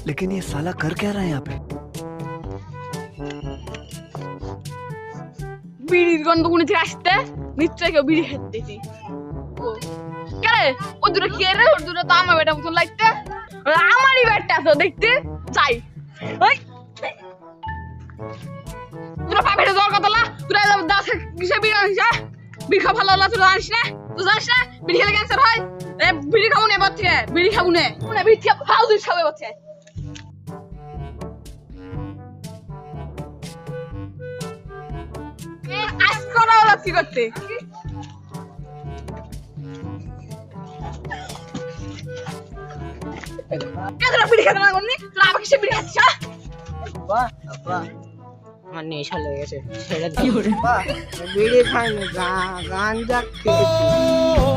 लेकिन ये साला कर क्या रहा है यहाँ पे? বিড়ির গন্ধ কোন থেকে আসতে নিশ্চয় কেউ বিড়ি খেতেছি কে ও দুটো কে রে ওর দুটো তো আমার বেটা মতন লাগতে আমারই বেটা তো দেখতে চাই ওই তোরা পাবেটা দর কথা না তোরা দাস কিসে বিড়ি আনিস বিড়ি খা ভালো না তোরা জানিস না তুই জানিস না বিড়ি খেলে ক্যান্সার হয় এ বিড়ি খাবো না এবার থেকে বিড়ি খাবো না মানে বিড়ি খাও তুই খাবে এবার থেকে আজ করা হলো কি করতে কেন বিড়ি খেতে না করনি তোরা আমাকে সে বিড়ি খাচ্ছিস বাহ বাহ আমার নেশা লেগে গেছে ছেড়ে দাও বাহ বিড়ি খাইনি গাঞ্জা খেয়েছি